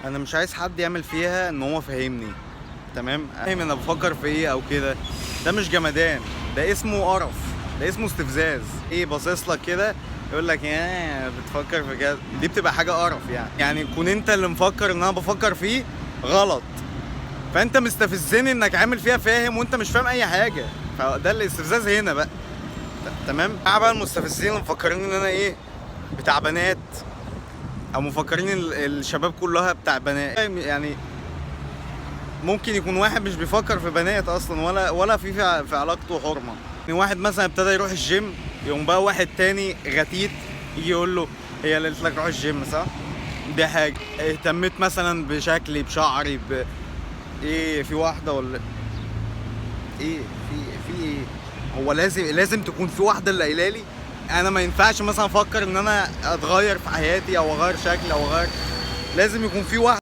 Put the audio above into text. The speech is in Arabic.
انا مش عايز حد يعمل فيها ان هو فاهمني، تمام؟ فاهم انا بفكر في ايه او كده. ده مش جمدان، ده اسمه قرف، ده اسمه استفزاز. ايه باصص لك كده يقول لك يا بتفكر في كده، دي بتبقى حاجه قرف يعني كون انت اللي مفكر ان انا بفكر فيه غلط، فانت مستفزني انك عامل فيها فاهم وانت مش فاهم اي حاجه. فده الاستفزاز هنا بقى. تمام. بقى المستفزين اللي مفكرين ان انا ايه، بتاع بنات، او مفكرين الشباب كلها بتاع بنات. يعني ممكن يكون واحد مش بيفكر في بنات اصلا ولا في علاقته حرمه. يعني واحد مثلا ابتدى يروح الجيم، يقوم بقى واحد تاني غتيت يجي يقول له هي اللي قالت لك روح الجيم صح؟ دي حاجه. اهتميت مثلا بشكلي بشعري ايه، في واحده ولا ايه؟ في ايه؟ هو لازم تكون في واحده اللي قايله لي. انا ما ينفعش مثلا افكر ان انا اتغير في حياتي او اغير شكلي او اغير، لازم يكون في واحده